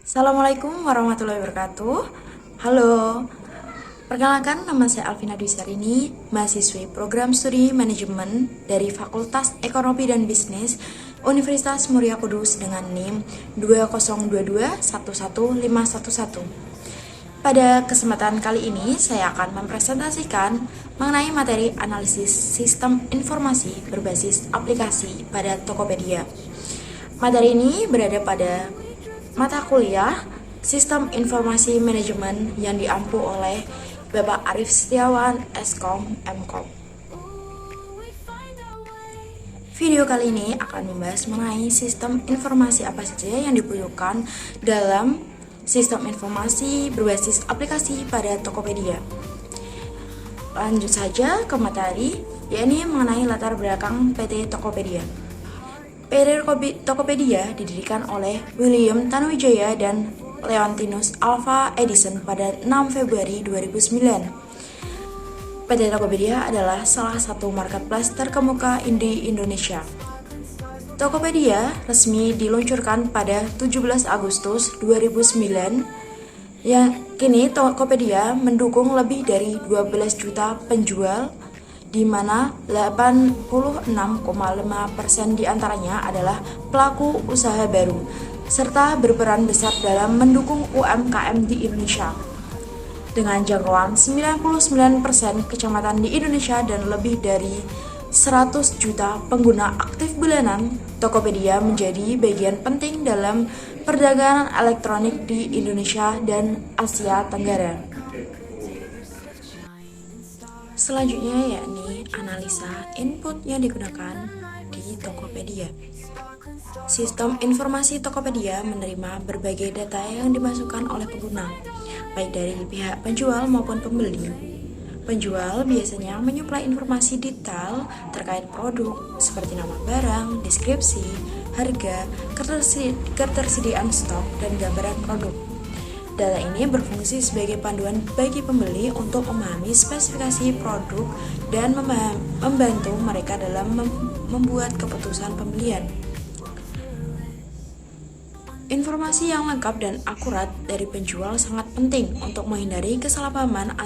Assalamualaikum warahmatullahi wabarakatuh. Halo, perkenalkan nama saya Alvina Dwi Sarini, mahasiswi program studi manajemen dari Fakultas Ekonomi dan Bisnis Universitas Muria Kudus dengan NIM 202211511. Pada kesempatan kali ini, saya akan mempresentasikan mengenai materi analisis sistem informasi berbasis aplikasi pada Tokopedia. Materi ini berada pada mata kuliah Sistem Informasi Manajemen yang diampu oleh Bapak Arif Setiawan, Eskom, Mkom. Video kali ini akan membahas mengenai sistem informasi apa saja yang dibutuhkan dalam sistem informasi berbasis aplikasi pada Tokopedia. Lanjut saja ke materi, yakni mengenai latar belakang PT Tokopedia. PT Tokopedia didirikan oleh William Tanuwijaya dan Leontinus Alva Edison pada 6 Februari 2009. PT Tokopedia adalah salah satu marketplace terkemuka di Indonesia. Tokopedia resmi diluncurkan pada 17 Agustus 2009. Kini Tokopedia mendukung lebih dari 12 juta penjual, di mana 86,5% diantaranya adalah pelaku usaha baru, serta berperan besar dalam mendukung UMKM di Indonesia. Dengan jangkauan 99% kecamatan di Indonesia dan lebih dari 100 juta pengguna aktif bulanan, Tokopedia menjadi bagian penting dalam perdagangan elektronik di Indonesia dan Asia Tenggara. Selanjutnya yakni analisa input yang digunakan di Tokopedia. Sistem informasi Tokopedia menerima berbagai data yang dimasukkan oleh pengguna, baik dari pihak penjual maupun pembeli. Penjual biasanya menyuplai informasi detail terkait produk seperti nama barang, deskripsi, harga, ketersediaan stok, dan gambaran produk. Data ini berfungsi sebagai panduan bagi pembeli untuk memahami spesifikasi produk dan membantu mereka dalam membuat keputusan pembelian. Informasi yang lengkap dan akurat dari penjual sangat penting untuk menghindari kesalahpahaman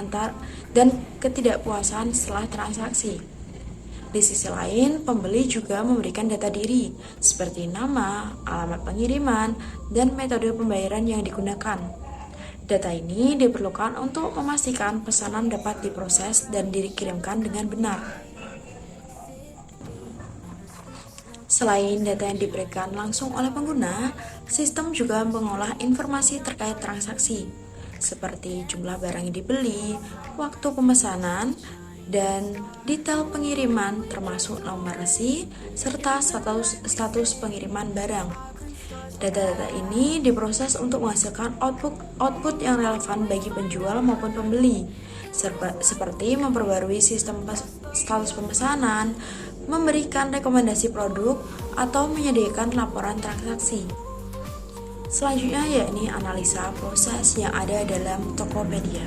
dan ketidakpuasan setelah transaksi. Di sisi lain, pembeli juga memberikan data diri seperti nama, alamat pengiriman, dan metode pembayaran yang digunakan. Data ini diperlukan untuk memastikan pesanan dapat diproses dan dikirimkan dengan benar. Selain data yang diberikan langsung oleh pengguna, sistem juga mengolah informasi terkait transaksi, seperti jumlah barang yang dibeli, waktu pemesanan, dan detail pengiriman termasuk nomor resi, serta status pengiriman barang. Data-data ini diproses untuk menghasilkan output yang relevan bagi penjual maupun pembeli, seperti memperbarui sistem status pemesanan, memberikan rekomendasi produk, atau menyediakan laporan transaksi. Selanjutnya yakni analisa proses yang ada dalam Tokopedia.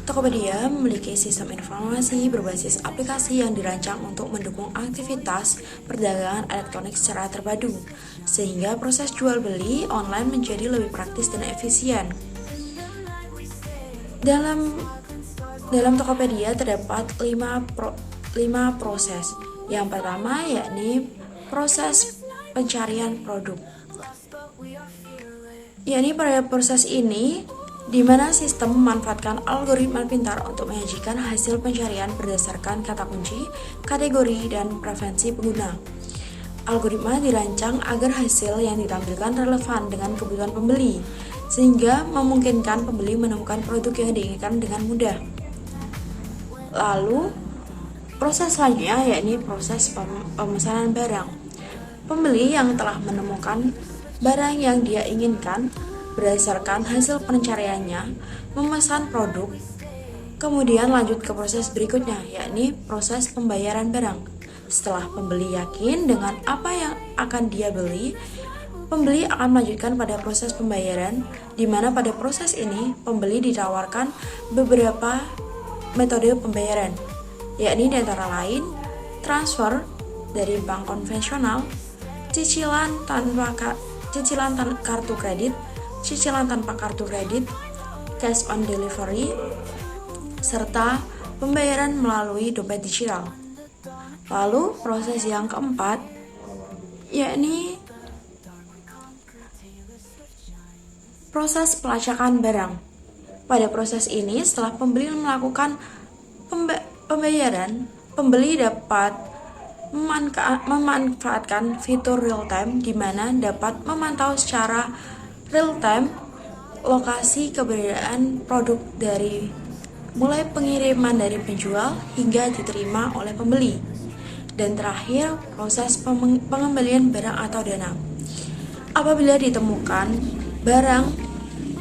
Tokopedia memiliki sistem informasi berbasis aplikasi yang dirancang untuk mendukung aktivitas perdagangan elektronik secara terpadu, sehingga proses jual beli online menjadi lebih praktis dan efisien. Dalam Tokopedia terdapat 5 proses. Yang pertama yakni proses pencarian produk. Yakni pada proses ini di mana sistem memanfaatkan algoritma pintar untuk menyajikan hasil pencarian berdasarkan kata kunci, kategori, dan preferensi pengguna. Algoritma dirancang agar hasil yang ditampilkan relevan dengan kebutuhan pembeli, sehingga memungkinkan pembeli menemukan produk yang diinginkan dengan mudah. Lalu, proses selanjutnya yakni proses pemesanan barang. Pembeli yang telah menemukan barang yang dia inginkan berdasarkan hasil pencariannya, memesan produk, kemudian lanjut ke proses berikutnya, yakni proses pembayaran barang. Setelah pembeli yakin dengan apa yang akan dia beli, pembeli akan melanjutkan pada proses pembayaran, di mana pada proses ini pembeli ditawarkan beberapa metode pembayaran, yakni antara lain transfer dari bank konvensional, cicilan cicilan kartu kredit, cicilan tanpa kartu kredit, cash on delivery, serta pembayaran melalui dompet digital. Lalu proses yang keempat yakni proses pelacakan barang. Pada proses ini, setelah pembeli melakukan pembayaran, pembeli dapat memanfaatkan fitur real time di mana dapat memantau secara real time lokasi keberadaan produk dari mulai pengiriman dari penjual hingga diterima oleh pembeli. Dan terakhir, proses pengembalian barang atau dana. Apabila ditemukan barang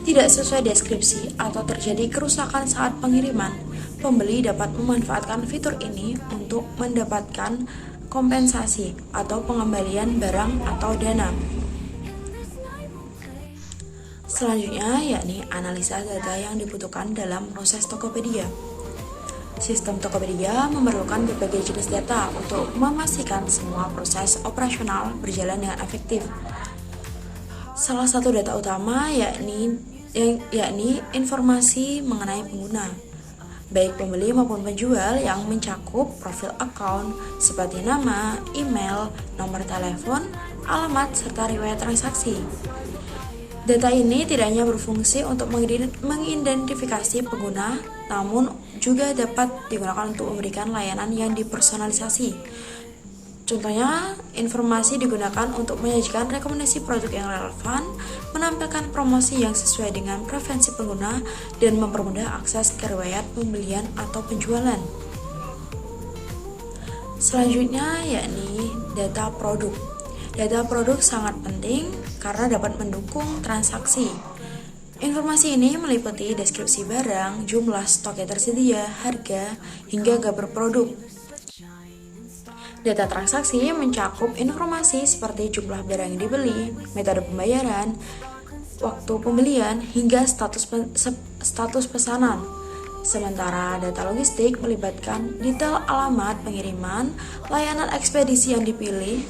tidak sesuai deskripsi atau terjadi kerusakan saat pengiriman, pembeli dapat memanfaatkan fitur ini untuk mendapatkan kompensasi atau pengembalian barang atau dana. Selanjutnya yakni analisa data yang dibutuhkan dalam proses Tokopedia. Sistem Tokopedia memerlukan berbagai jenis data untuk memastikan semua proses operasional berjalan dengan efektif. Salah satu data utama yakni informasi mengenai pengguna, baik pembeli maupun penjual, yang mencakup profil akun seperti nama, email, nomor telepon, alamat, serta riwayat transaksi. Data ini tidak hanya berfungsi untuk mengidentifikasi pengguna, namun juga dapat digunakan untuk memberikan layanan yang dipersonalisasi. Contohnya, informasi digunakan untuk menyajikan rekomendasi produk yang relevan, menampilkan promosi yang sesuai dengan preferensi pengguna, dan mempermudah akses ke riwayat pembelian atau penjualan. Selanjutnya yakni data produk. Data produk sangat penting karena dapat mendukung transaksi. Informasi ini meliputi deskripsi barang, jumlah stok yang tersedia, harga, hingga gambar produk. Data transaksi mencakup informasi seperti jumlah barang yang dibeli, metode pembayaran, waktu pembelian, hingga status pesanan. Sementara data logistik melibatkan detail alamat pengiriman, layanan ekspedisi yang dipilih,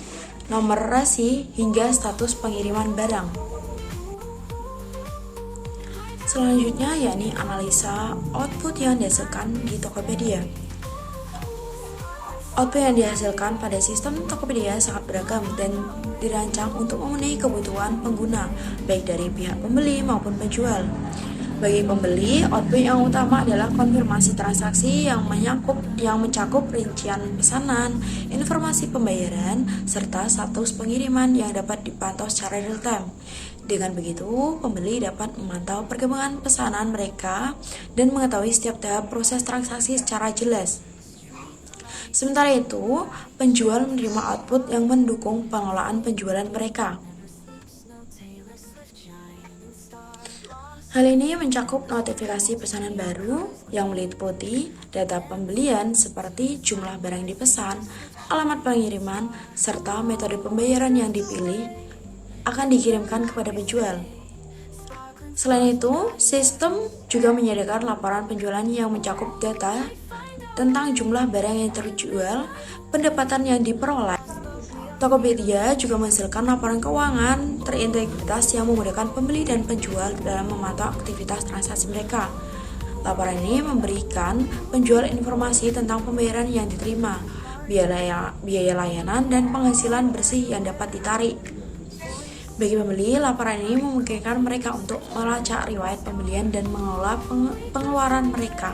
nomor resi, hingga status pengiriman barang. Selanjutnya yakni analisa output yang dihasilkan di Tokopedia. Output yang dihasilkan pada sistem Tokopedia sangat beragam dan dirancang untuk memenuhi kebutuhan pengguna, baik dari pihak pembeli maupun penjual. Bagi pembeli, output yang utama adalah konfirmasi transaksi yang mencakup rincian pesanan, informasi pembayaran, serta status pengiriman yang dapat dipantau secara real time. Dengan begitu, pembeli dapat memantau perkembangan pesanan mereka dan mengetahui setiap tahap proses transaksi secara jelas. Sementara itu, penjual menerima output yang mendukung pengelolaan penjualan mereka. Hal ini mencakup notifikasi pesanan baru yang meliputi data pembelian seperti jumlah barang yang dipesan, alamat pengiriman, serta metode pembayaran yang dipilih akan dikirimkan kepada penjual. Selain itu, sistem juga menyediakan laporan penjualan yang mencakup data tentang jumlah barang yang terjual, pendapatan yang diperoleh. Tokopedia juga menghasilkan laporan keuangan terintegritas yang memudahkan pembeli dan penjual dalam memantau aktivitas transaksi mereka. Laporan ini memberikan penjual informasi tentang pembayaran yang diterima, biaya layanan, dan penghasilan bersih yang dapat ditarik. Bagi pembeli, laporan ini memungkinkan mereka untuk melacak riwayat pembelian dan mengelola pengeluaran mereka.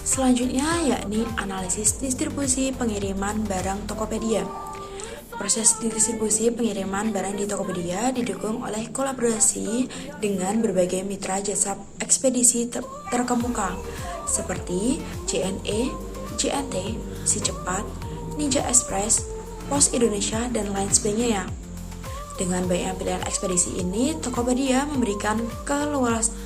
Selanjutnya yakni analisis distribusi pengiriman barang Tokopedia. Proses distribusi pengiriman barang di Tokopedia didukung oleh kolaborasi dengan berbagai mitra jasa ekspedisi terkemuka seperti JNE, JNT, Si Cepat, Ninja Express, Pos Indonesia, dan lain sebagainya. Dengan banyaknya pilihan ekspedisi ini, Tokopedia memberikan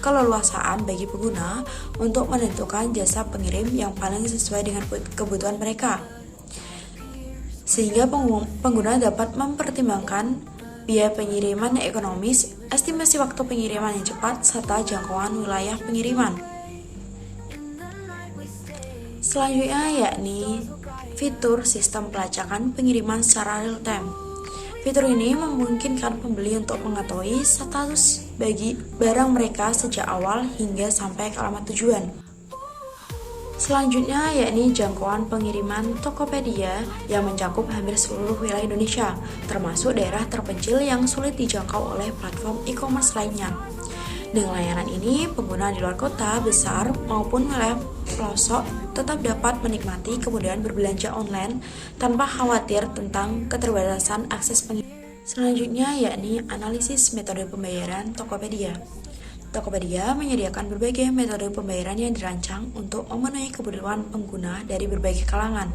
keleluasaan bagi pengguna untuk menentukan jasa pengirim yang paling sesuai dengan kebutuhan mereka. Sehingga pengguna dapat mempertimbangkan biaya pengiriman yang ekonomis, estimasi waktu pengiriman yang cepat, serta jangkauan wilayah pengiriman. Selanjutnya yakni fitur sistem pelacakan pengiriman secara real time. Fitur ini memungkinkan pembeli untuk mengetahui status bagi barang mereka sejak awal hingga sampai ke alamat tujuan. Selanjutnya yakni jangkauan pengiriman Tokopedia yang mencakup hampir seluruh wilayah Indonesia, termasuk daerah terpencil yang sulit dijangkau oleh platform e-commerce lainnya. Dengan layanan ini, pengguna di luar kota besar maupun wilayah pelosok tetap dapat menikmati kemudahan berbelanja online tanpa khawatir tentang keterbatasan akses pengiriman. Selanjutnya yakni analisis metode pembayaran Tokopedia. Tokopedia menyediakan berbagai metode pembayaran yang dirancang untuk memenuhi kebutuhan pengguna dari berbagai kalangan,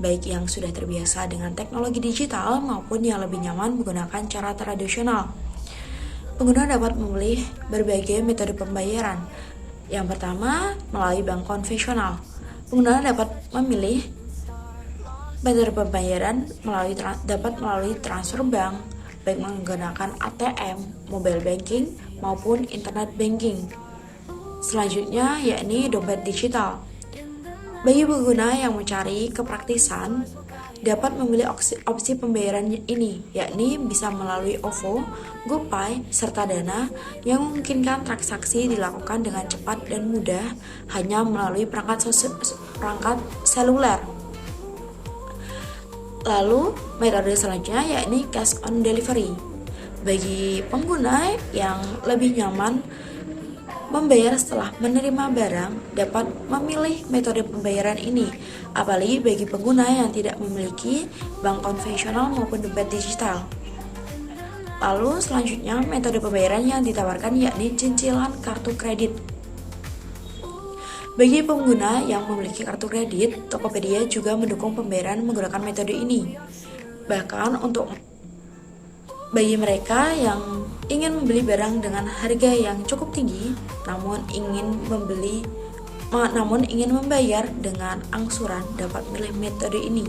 baik yang sudah terbiasa dengan teknologi digital maupun yang lebih nyaman menggunakan cara tradisional. Pengguna dapat memilih berbagai metode pembayaran. Yang pertama, melalui bank konvensional. Pengguna dapat memilih metode pembayaran dapat melalui transfer bank, baik menggunakan ATM, mobile banking, maupun internet banking. Selanjutnya yakni dompet digital. Bagi pengguna yang mencari kepraktisan, dapat memilih opsi pembayaran ini, yakni bisa melalui OVO, GoPay, serta Dana yang memungkinkan transaksi dilakukan dengan cepat dan mudah hanya melalui perangkat seluler. Lalu, metode selanjutnya yakni cash on delivery. Bagi pengguna yang lebih nyaman membayar setelah menerima barang, dapat memilih metode pembayaran ini, apalagi bagi pengguna yang tidak memiliki bank konvensional maupun dompet digital. Lalu selanjutnya metode pembayaran yang ditawarkan yakni cicilan kartu kredit. Bagi pengguna yang memiliki kartu kredit, Tokopedia juga mendukung pembayaran menggunakan metode ini. Bahkan bagi mereka yang ingin membeli barang dengan harga yang cukup tinggi, namun ingin membayar dengan angsuran, dapat memilih metode ini.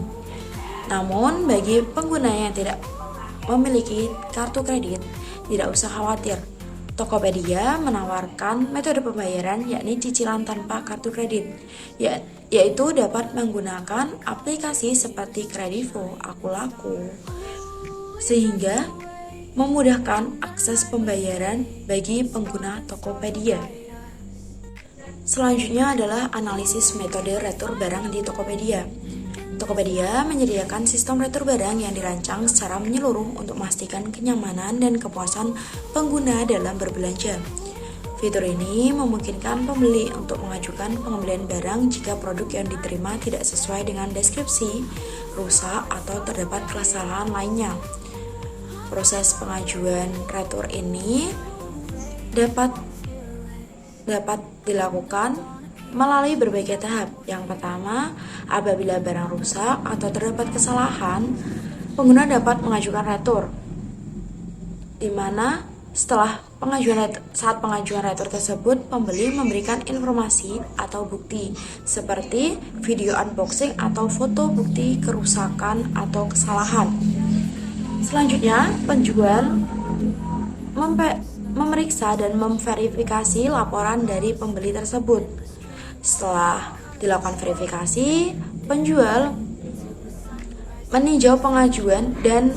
Namun bagi pengguna yang tidak memiliki kartu kredit, tidak usah khawatir. Tokopedia menawarkan metode pembayaran yakni cicilan tanpa kartu kredit, yaitu dapat menggunakan aplikasi seperti Kredivo, Akulaku, sehingga memudahkan akses pembayaran bagi pengguna Tokopedia. Selanjutnya adalah analisis metode retur barang di Tokopedia. Tokopedia menyediakan sistem retur barang yang dirancang secara menyeluruh untuk memastikan kenyamanan dan kepuasan pengguna dalam berbelanja. Fitur ini memungkinkan pembeli untuk mengajukan pengembalian barang jika produk yang diterima tidak sesuai dengan deskripsi, rusak, atau terdapat kesalahan lainnya. Proses pengajuan retur ini dapat dilakukan melalui berbagai tahap. Yang pertama, apabila barang rusak atau terdapat kesalahan, pengguna dapat mengajukan retur, di mana saat pengajuan retur tersebut, pembeli memberikan informasi atau bukti seperti video unboxing atau foto bukti kerusakan atau kesalahan. Selanjutnya, penjual memeriksa dan memverifikasi laporan dari pembeli tersebut. Setelah dilakukan verifikasi, penjual meninjau pengajuan dan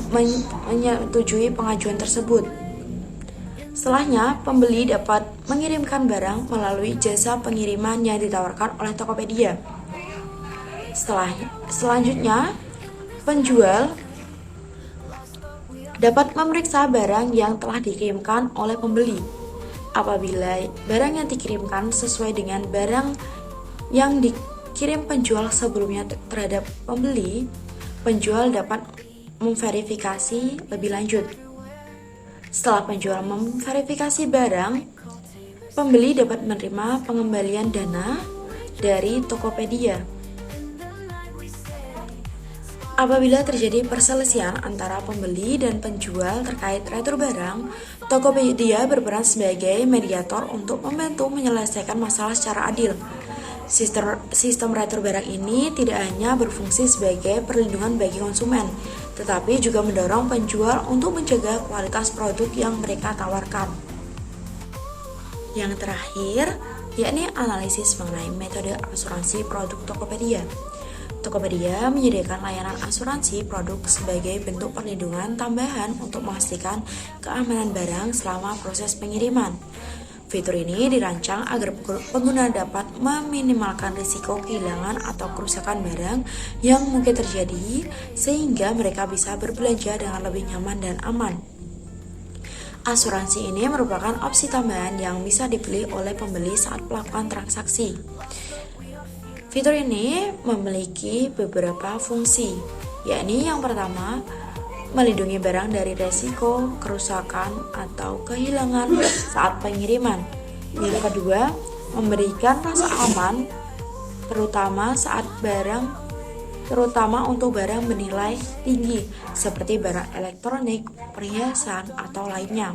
menyetujui pengajuan tersebut. Setelahnya, pembeli dapat mengirimkan barang melalui jasa pengiriman yang ditawarkan oleh Tokopedia. Selanjutnya, penjual dapat memeriksa barang yang telah dikirimkan oleh pembeli. Apabila barang yang dikirimkan sesuai dengan barang yang dikirim penjual sebelumnya terhadap pembeli, penjual dapat memverifikasi lebih lanjut. Setelah penjual memverifikasi barang, pembeli dapat menerima pengembalian dana dari Tokopedia. Apabila terjadi perselisihan antara pembeli dan penjual terkait retur barang, Tokopedia berperan sebagai mediator untuk membantu menyelesaikan masalah secara adil. Sistem retur barang ini tidak hanya berfungsi sebagai perlindungan bagi konsumen, tetapi juga mendorong penjual untuk menjaga kualitas produk yang mereka tawarkan. Yang terakhir, yakni analisis mengenai metode asuransi produk Tokopedia. Tokopedia menyediakan layanan asuransi produk sebagai bentuk perlindungan tambahan untuk memastikan keamanan barang selama proses pengiriman. Fitur ini dirancang agar pengguna dapat meminimalkan risiko kehilangan atau kerusakan barang yang mungkin terjadi, sehingga mereka bisa berbelanja dengan lebih nyaman dan aman. Asuransi ini merupakan opsi tambahan yang bisa dipilih oleh pembeli saat melakukan transaksi. Fitur ini memiliki beberapa fungsi, yakni yang pertama, melindungi barang dari resiko, kerusakan, atau kehilangan saat pengiriman. Yang kedua, memberikan rasa aman, terutama untuk barang bernilai tinggi, seperti barang elektronik, perhiasan, atau lainnya.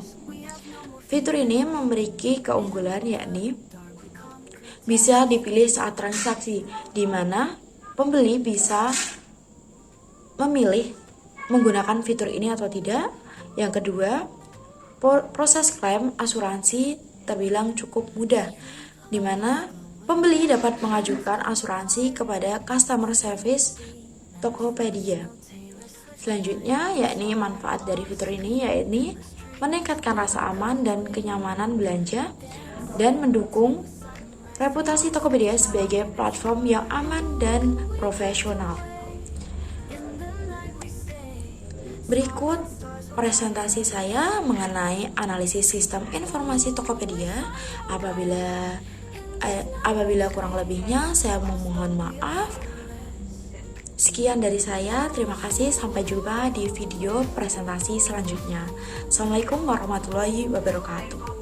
Fitur ini memiliki keunggulan yakni bisa dipilih saat transaksi, di mana pembeli bisa memilih menggunakan fitur ini atau tidak. Yang kedua, proses klaim asuransi terbilang cukup mudah, di mana pembeli dapat mengajukan asuransi kepada customer service Tokopedia. Selanjutnya, yakni manfaat dari fitur ini yakni meningkatkan rasa aman dan kenyamanan belanja dan mendukung reputasi Tokopedia sebagai platform yang aman dan profesional. Berikut presentasi saya mengenai analisis sistem informasi Tokopedia. Apabila kurang lebihnya, saya memohon maaf. Sekian dari saya, terima kasih, sampai jumpa di video presentasi selanjutnya. Assalamualaikum warahmatullahi wabarakatuh.